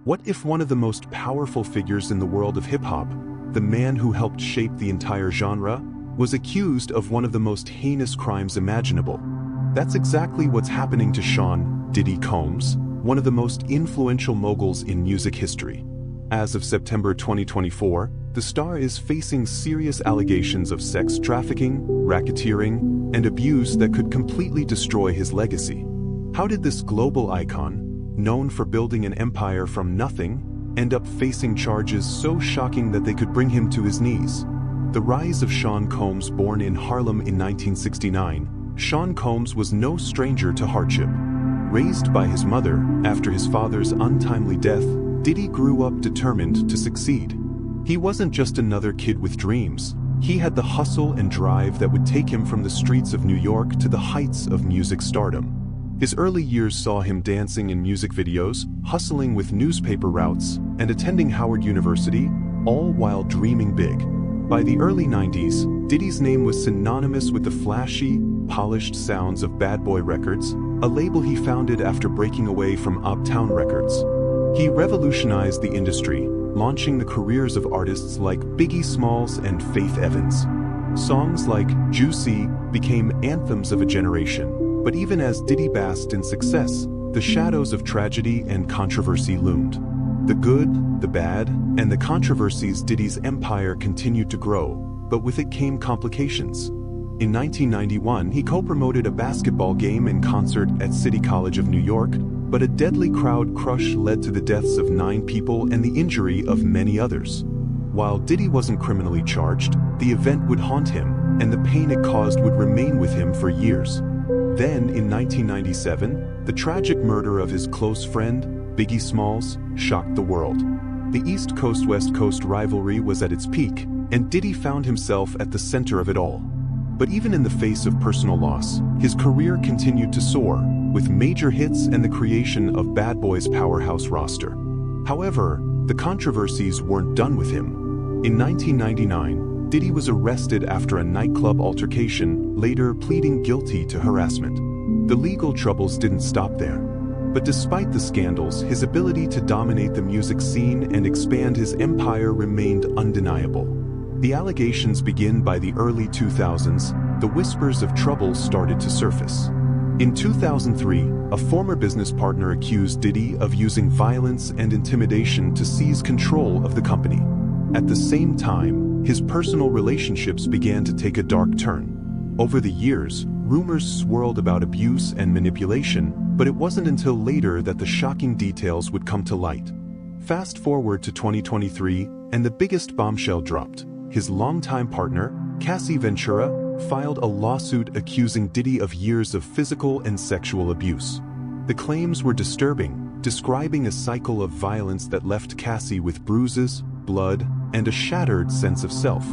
What if one of the most powerful figures in the world of hip-hop, the man who helped shape the entire genre, was accused of one of the most heinous crimes imaginable? That's exactly what's happening to Sean "Diddy" Combs, one of the most influential moguls in music history. As of September 2024, the star is facing serious allegations of sex trafficking, racketeering, and abuse that could completely destroy his legacy. How did this global icon, known for building an empire from nothing, end up facing charges so shocking that they could bring him to his knees? The rise of Sean Combs. Born in Harlem in 1969, Sean Combs was no stranger to hardship. Raised by his mother after his father's untimely death, Diddy grew up determined to succeed. He wasn't just another kid with dreams. He had the hustle and drive that would take him from the streets of New York to the heights of music stardom. His early years saw him dancing in music videos, hustling with newspaper routes, and attending Howard University, all while dreaming big. By the early 90s, Diddy's name was synonymous with the flashy, polished sounds of Bad Boy Records, a label he founded after breaking away from Uptown Records. He revolutionized the industry, launching the careers of artists like Biggie Smalls and Faith Evans. Songs like Juicy became anthems of a generation, but even as Diddy basked in success, the shadows of tragedy and controversy loomed. The good, the bad, and the controversies. Diddy's empire continued to grow, but with it came complications. In 1991, he co-promoted a basketball game and concert at City College of New York, but a deadly crowd crush led to the deaths of 9 people and the injury of many others. While Diddy wasn't criminally charged, the event would haunt him, and the pain it caused would remain with him for years. Then, in 1997, the tragic murder of his close friend, Biggie Smalls, shocked the world. The East Coast-West Coast rivalry was at its peak, and Diddy found himself at the center of it all. But even in the face of personal loss, his career continued to soar, with major hits and the creation of Bad Boy's powerhouse roster. However, the controversies weren't done with him. In 1999, Diddy was arrested after a nightclub altercation, later pleading guilty to harassment. The legal troubles didn't stop there. But despite the scandals, his ability to dominate the music scene and expand his empire remained undeniable. The allegations begin by the early 2000s. The whispers of trouble started to surface. In 2003, a former business partner accused Diddy of using violence and intimidation to seize control of the company. At the same time, his personal relationships began to take a dark turn. Over the years, rumors swirled about abuse and manipulation, but it wasn't until later that the shocking details would come to light. Fast forward to 2023, and the biggest bombshell dropped. His longtime partner, Cassie Ventura, filed a lawsuit accusing Diddy of years of physical and sexual abuse. The claims were disturbing, describing a cycle of violence that left Cassie with bruises, blood, and a shattered sense of self.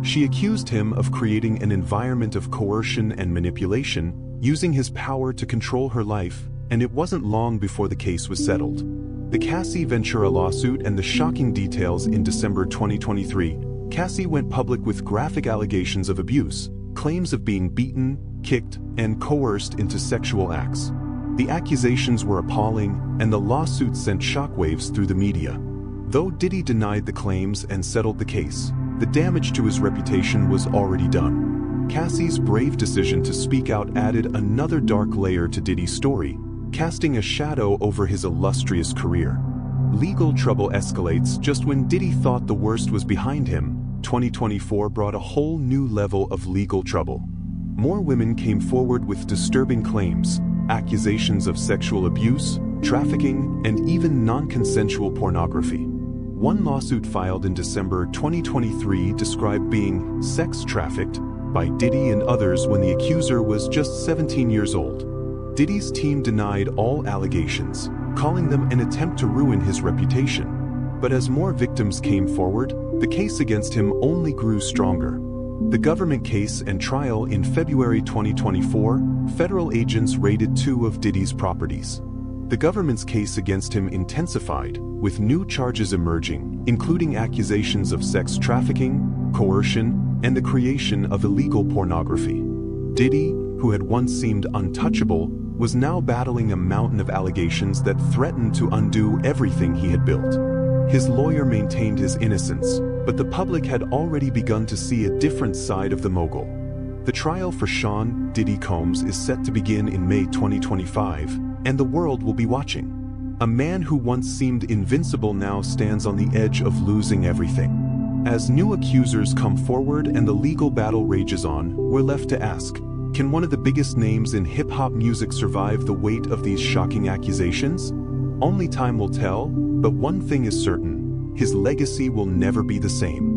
She accused him of creating an environment of coercion and manipulation, using his power to control her life, and it wasn't long before the case was settled. The Cassie Ventura lawsuit and the shocking details. In December 2023, Cassie went public with graphic allegations of abuse, claims of being beaten, kicked, and coerced into sexual acts. The accusations were appalling, and the lawsuit sent shockwaves through the media. Though Diddy denied the claims and settled the case, the damage to his reputation was already done. Cassie's brave decision to speak out added another dark layer to Diddy's story, casting a shadow over his illustrious career. Legal trouble escalates. Just when Diddy thought the worst was behind him, 2024 brought a whole new level of legal trouble. More women came forward with disturbing claims, accusations of sexual abuse, trafficking, and even non-consensual pornography. One lawsuit filed in December 2023 described being sex trafficked by Diddy and others when the accuser was just 17 years old. Diddy's team denied all allegations, calling them an attempt to ruin his reputation. But as more victims came forward, the case against him only grew stronger. The government case and trial. In February 2024, federal agents raided 2 of Diddy's properties. The government's case against him intensified, with new charges emerging, including accusations of sex trafficking, coercion, and the creation of illegal pornography. Diddy, who had once seemed untouchable, was now battling a mountain of allegations that threatened to undo everything he had built. His lawyer maintained his innocence, but the public had already begun to see a different side of the mogul. The trial for Sean Diddy Combs is set to begin in May 2025, and the world will be watching. A man who once seemed invincible now stands on the edge of losing everything. As new accusers come forward and the legal battle rages on, we're left to ask, can one of the biggest names in hip-hop music survive the weight of these shocking accusations? Only time will tell, but one thing is certain, his legacy will never be the same.